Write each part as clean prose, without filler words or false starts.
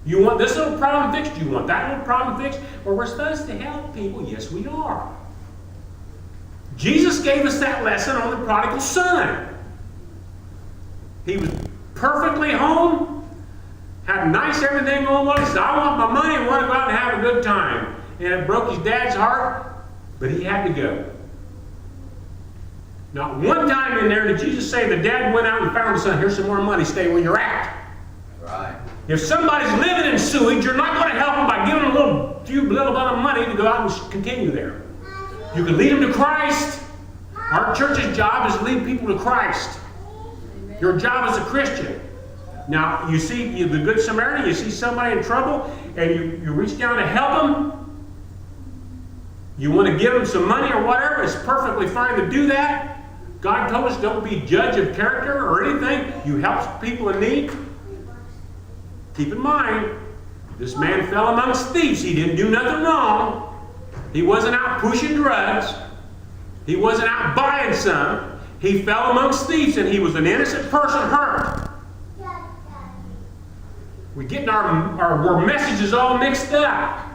You want this little problem fixed? You want that little problem fixed? Well, we're supposed to help people. Yes, we are. Jesus gave us that lesson on the prodigal son. He was perfectly home, had nice everything going on. He said, I want my money and want to go out and have a good time. And it broke his dad's heart, but he had to go. Not one time in there did Jesus say the dad went out and found the son. Here's some more money. Stay where you're at. Right. If somebody's living in sewage, you're not going to help them by giving them a little bit of money to go out and continue there. You can lead them to Christ. Our church's job is to lead people to Christ. Your job as a Christian. Now, you see the Good Samaritan, you see somebody in trouble, and you reach down to help them. You want to give them some money or whatever, it's perfectly fine to do that. God told us don't be judge of character or anything. You help people in need. Keep in mind, this man fell amongst thieves. He didn't do nothing wrong. He wasn't out pushing drugs. He wasn't out buying some. He fell amongst thieves, and he was an innocent person hurt. We're getting our messages all mixed up.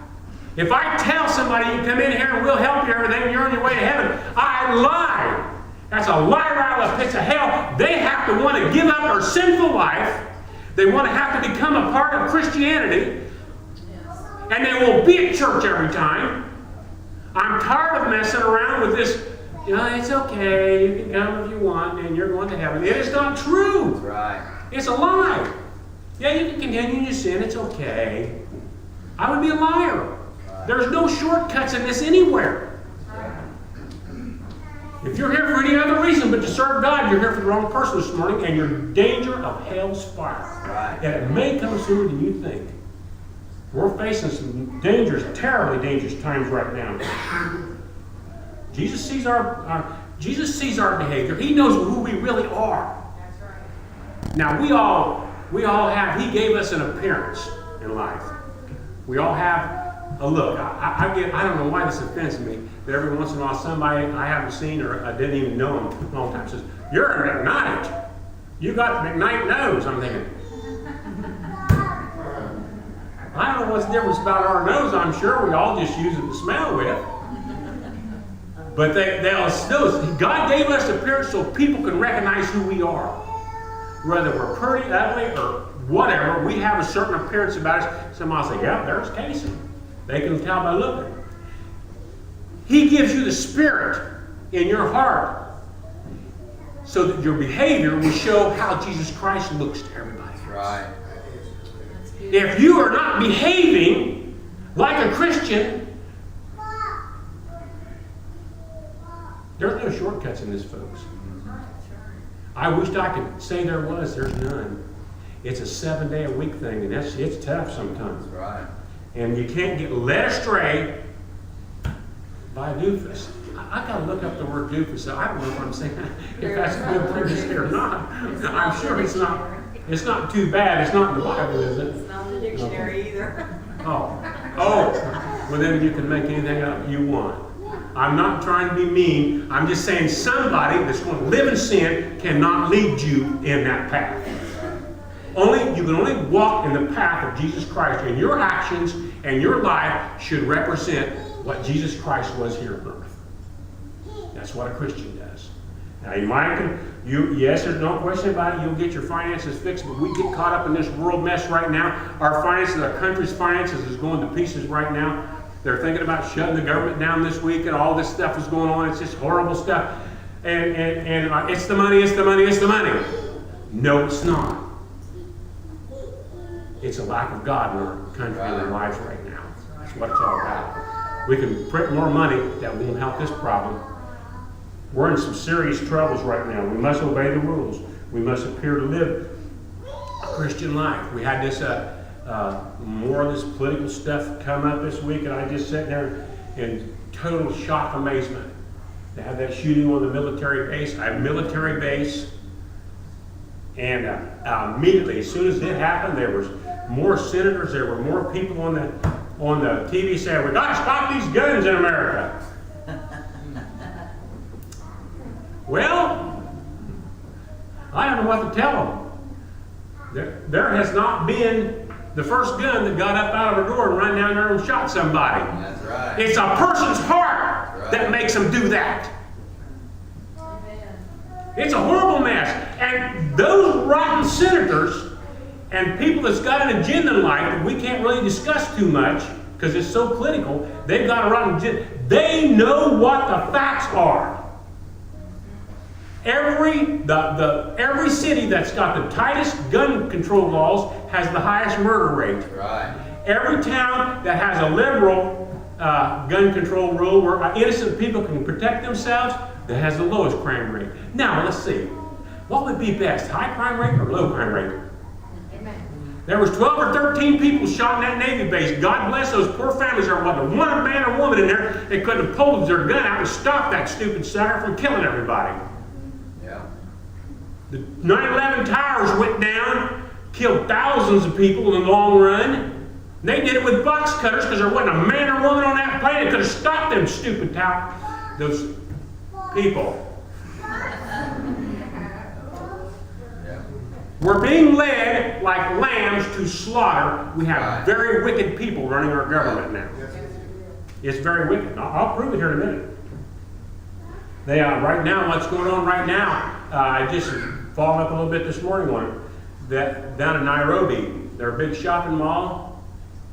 If I tell somebody you come in here and we'll help you everything and you're on your way to heaven, I lie. That's a lie right out of the pits of hell. They have to want to give up their sinful life. They want to have to become a part of Christianity. And they will be at church every time. I'm tired of messing around with this, it's okay, you can come if you want, and you're going to heaven. It is not true. That's right. It's a lie. Yeah, you can continue to sin, it's okay. I would be a liar. Right. There's no shortcuts in this anywhere. If you're here for any other reason but to serve God, you're here for the wrong person this morning, and you're in danger of hell's fire. Right. And it may come sooner than you think. We're facing some terribly dangerous times right now. Jesus sees our behavior. He knows who we really are. That's right. Now we all have. He gave us an appearance in life. We all have a look. I don't know why this offends me, but every once in a while somebody I haven't seen or I didn't even know him a long time says, "You're a McKnight. You got the McKnight nose." I'm thinking, I don't know what's the difference about our nose. I'm sure we all just use it to smell with. But they'll still, God gave us appearance so people can recognize who we are. Whether we're pretty, ugly, or whatever, we have a certain appearance about us. Somebody will say, yeah, there's Casey. They can tell by looking. He gives you the Spirit in your heart so that your behavior will show how Jesus Christ looks to everybody. Right. If you are not behaving like a Christian, there's no shortcuts in this, folks. I wished I could say there was. There's none. It's a 7-day-a-week thing, and it's tough sometimes. Right. And you can't get led astray by doofus. I got to look up the word doofus. I don't know if I'm saying if that's a good previously or not. I'm sure it's not. It's not too bad. It's not in the Bible, is it? It's not in the dictionary either. Oh. Well, then you can make anything up you want. I'm not trying to be mean. I'm just saying somebody that's going to live in sin cannot lead you in that path. You can only walk in the path of Jesus Christ, and your actions and your life should represent what Jesus Christ was here on earth. That's what a Christian does. Now yes, there's no question about it, you'll get your finances fixed, but we get caught up in this world mess right now. Our finances, our country's finances is going to pieces right now. They're thinking about shutting the government down this week, and all this stuff is going on. It's just horrible stuff. And it's the money, it's the money, it's the money. No, it's not. It's a lack of God in our country and our lives right now. That's what it's all about. We can print more money. That won't help this problem. We're in some serious troubles right now. We must obey the rules. We must appear to live a Christian life. We had this more of this political stuff come up this week, and I just sat there in total shock amazement. They had that shooting on the military base, and immediately, as soon as it happened, there was more senators, there were more people on the TV saying, "We got to stop these guns in America." Well, I don't know what to tell them. There has not been the first gun that got up out of her door and ran down there and shot somebody. That's right. It's a person's heart That's right. that makes them do that. It's a horrible mess. And those rotten senators and people that's got an agenda in life that we can't really discuss too much because it's so political, they've got a rotten agenda. They know what the facts are. Every city that's got the tightest gun control laws has the highest murder rate. Right. Every town that has a liberal gun control rule where innocent people can protect themselves, that has the lowest crime rate. Now, let's see. What would be best, high crime rate or low crime rate? Amen. There was 12 or 13 people shot in that Navy base. God bless those poor families. There wasn't one man or woman in there that couldn't have pulled their gun out and stopped that stupid sucker from killing everybody. Yeah. The 9/11 towers went down, killed thousands of people in the long run. They did it with box cutters because there wasn't a man or woman on that plane that could have stopped them stupid those people. Yeah. We're being led like lambs to slaughter. We have very wicked people running our government now. It's very wicked. I'll prove it here in a minute. They are right now. What's going on right now? I just followed up a little bit this morning on it. That down in Nairobi, they're a big shopping mall,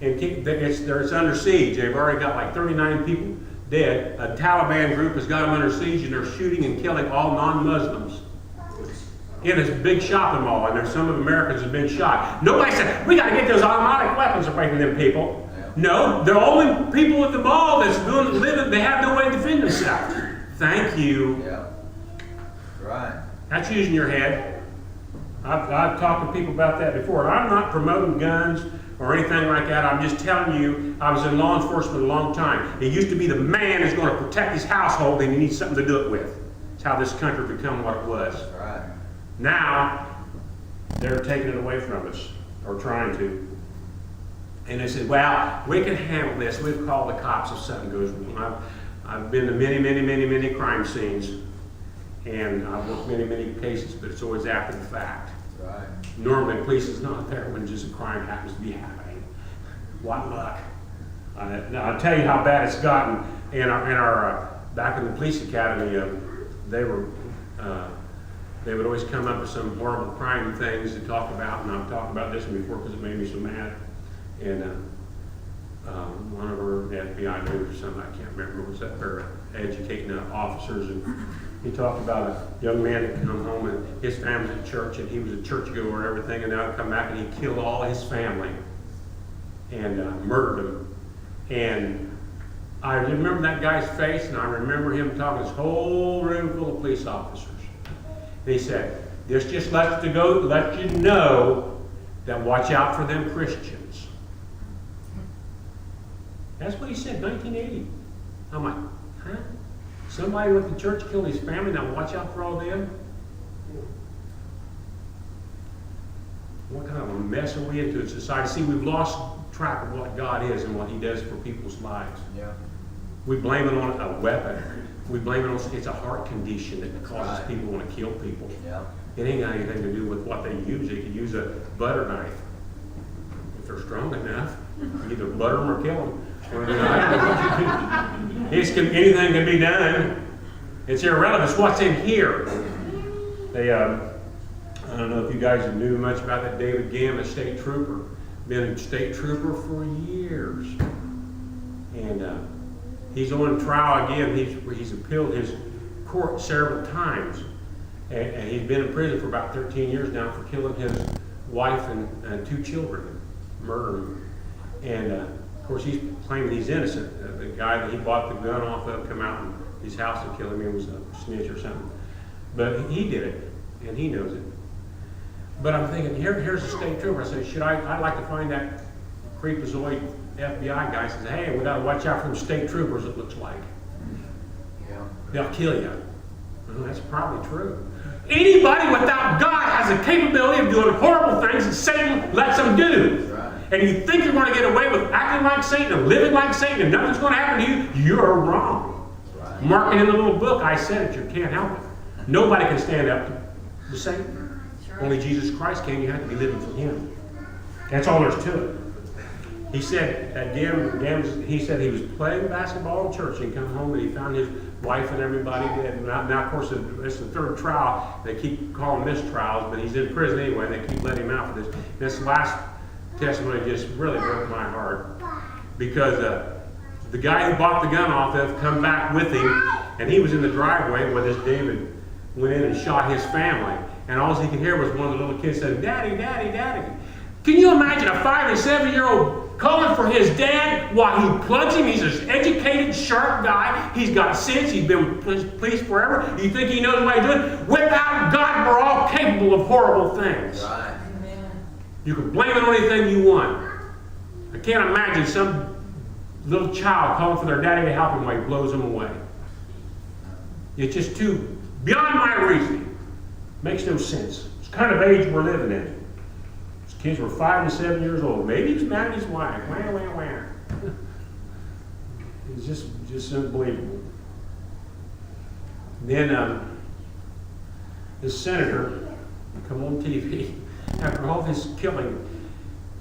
and it's under siege. They've already got like 39 people dead. A Taliban group has got them under siege, and they're shooting and killing all non-Muslims in this big shopping mall. And there's some of Americans have been shot. Nobody said we got to get those automatic weapons away from them people. Yeah. No, the only people at the mall that's living, they have no way to defend themselves. Thank you. Yeah. Right. That's using your head. I've talked to people about that before. I'm not promoting guns or anything like that. I'm just telling you, I was in law enforcement a long time. It used to be the man is going to protect his household and he needs something to do it with. It's how this country become what it was. Right. Now, they're taking it away from us, or trying to. And they said, well, we can handle this. We'll call the cops if something goes wrong. I've been to many crime scenes, and I've worked many cases, but it's always after the fact. Right. Normally, the police is not there when just a crime happens to be happening. What luck! Now, I'll tell you how bad it's gotten. In our back in the police academy, they would always come up with some horrible crime things to talk about, and I've talked about this one before because it made me so mad. And one of our FBI members or something, I can't remember, was up there educating the officers, and he talked about a young man that come home and his family's at church, and he was a churchgoer and everything, and now he'd come back and he killed all his family and murdered them. And I remember that guy's face, and I remember him talking to this whole room full of police officers. And he said, "This just let you know that watch out for them Christians." That's what he said, 1980. I'm like, huh? Somebody went to church, killed his family, now watch out for all them? What kind of a mess are we into in society? See, we've lost track of what God is and what He does for people's lives. Yeah. We blame it on a weapon. We blame it on, it's a heart condition that causes Right. people to want to kill people. Yeah. It ain't got anything to do with what they use. They could use a butter knife. If they're strong enough, either butter them or kill them. Anything can be done. It's irrelevant. It's what's in here. They, I don't know if you guys knew much about that David Gim, a state trooper. Been a state trooper for years. And he's on trial again. He's appealed his court several times. And he's been in prison for about 13 years now for killing his wife and 2 children, murdering them. And of course, he's claiming he's innocent. The guy that he bought the gun off of come out in his house to kill him. He was a snitch or something. But he did it, and he knows it. But I'm thinking, here's a state trooper. I said, I'd like to find that creepazoid FBI guy. Says, hey, we got to watch out for them state troopers, it looks like. Yeah. They'll kill you. Well, that's probably true. Anybody without God has the capability of doing horrible things that Satan lets them do. Right. And you think you're going to get away with acting like Satan and living like Satan and nothing's going to happen to you, you're wrong. Right. Mark it in the little book. I said it. You can't help it. Nobody can stand up to Satan. Sure. Only Jesus Christ can. You have to be living for Him. That's all there's to it. He said he said he was playing basketball in church and he come home and he found his wife and everybody dead. And now of course, it's the third trial. They keep calling this trials, but he's in prison anyway, and they keep letting him out for this. This last testimony just really broke my heart because the guy who bought the gun off have come back with him, and he was in the driveway where this David went in and shot his family. And all he could hear was one of the little kids saying, "Daddy, Daddy, Daddy." Can you imagine a 5 and 7-year-old calling for his dad while he plugs him? He's an educated, sharp guy. He's got sense. He's been with police forever. You think he knows what he's doing? Without God, we're all capable of horrible things. Right. You can blame it on anything you want. I can't imagine some little child calling for their daddy to help him while he blows him away. It's just too beyond my reasoning. Makes no sense. It's the kind of age we're living in. His kids were 5 and 7 years old. Maybe he's mad at his wife. Wah, wah, wah. It's just unbelievable. Then this senator come on TV after all this killing.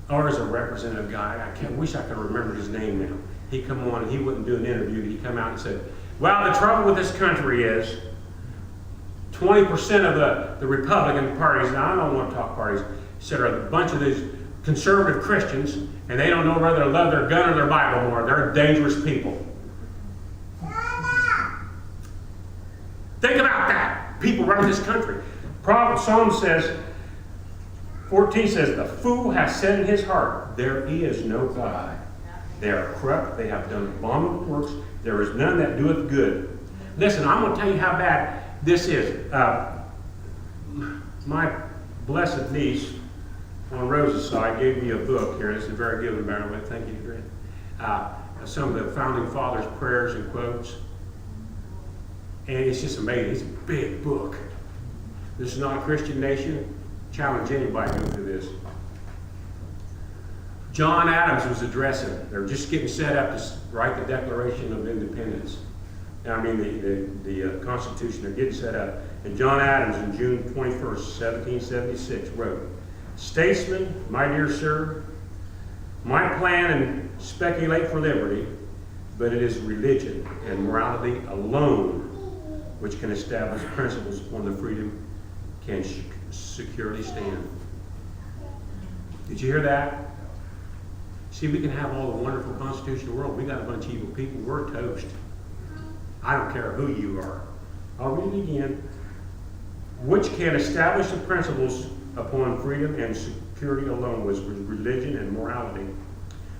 Or as a representative guy, I wish I could remember his name now. He come on and he wouldn't do an interview. He come out and said, "Well, the trouble with this country is 20% of the Republican parties," now I don't want to talk parties, said are a bunch of these conservative Christians, and they don't know whether to love their gun or their Bible more. They're dangerous people. Think about that. People running this country. Psalm says, 14 says, "The fool has said in his heart, there is no God. They are corrupt, they have done abominable works, there is none that doeth good." Listen, I'm going to tell you how bad this is. My blessed niece on Rose's side gave me a book here. This is a very good one, by the way. Thank you, Grant. Some of the founding fathers' prayers and quotes. And it's just amazing. It's a big book. This is not a Christian nation. Challenge anybody to go through this. John Adams was addressing. They're just getting set up to write the Declaration of Independence. I mean, the Constitution. They're getting set up. And John Adams, on June 21st, 1776, wrote, "Statesman, my dear sir, my plan and speculate for liberty, but it is religion and morality alone which can establish principles upon the freedom can securely stand." Did you hear that? See, we can have all the wonderful Constitution of the world. We got a bunch of evil people. We're toast. I don't care who you are. I'll read it again. "Which can establish the principles upon freedom and security alone was religion and morality.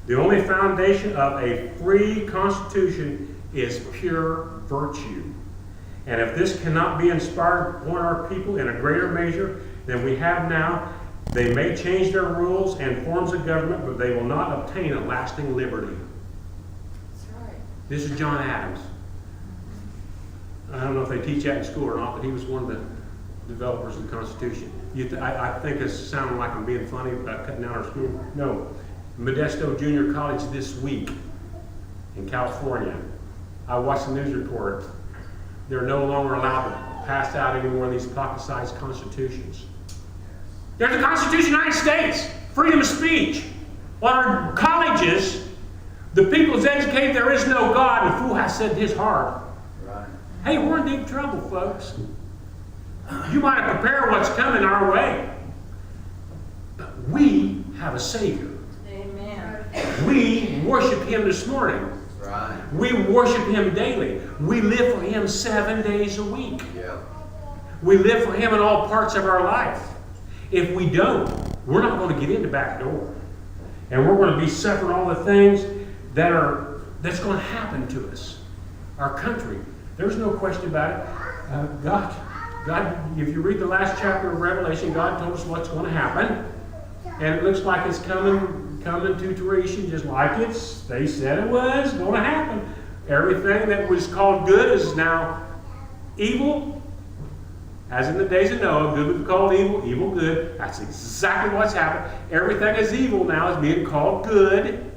The only foundation of a free Constitution is pure virtue. And if this cannot be inspired upon our people in a greater measure than we have now, they may change their rules and forms of government, but they will not obtain a lasting liberty." That's right. This is John Adams. I don't know if they teach that in school or not, but he was one of the developers of the Constitution. I think it's sounding like I'm being funny about cutting out our school. No. Modesto Junior College this week in California. I watched the news report. They're no longer allowed to pass out any more of these pocket-sized constitutions. There's a Constitution of the United States, freedom of speech. On our colleges, the people is educated, there is no God, and the fool has said in his heart. Right. Hey, we're in deep trouble, folks. You might have prepared what's coming our way. But we have a Savior. Amen. We worship Him this morning. Right. We worship Him daily. We live for Him 7 days a week. Yeah. We live for Him in all parts of our life. If we don't, we're not going to get in the back door. And we're going to be suffering all the things that's going to happen to us. Our country. There's no question about it. God, if you read the last chapter of Revelation, God told us what's going to happen. And it looks like it's coming to fruition just like they said it was going to happen. Everything that was called good is now evil. As in the days of Noah, good was called evil, evil good. That's exactly what's happened. Everything is evil now is being called good.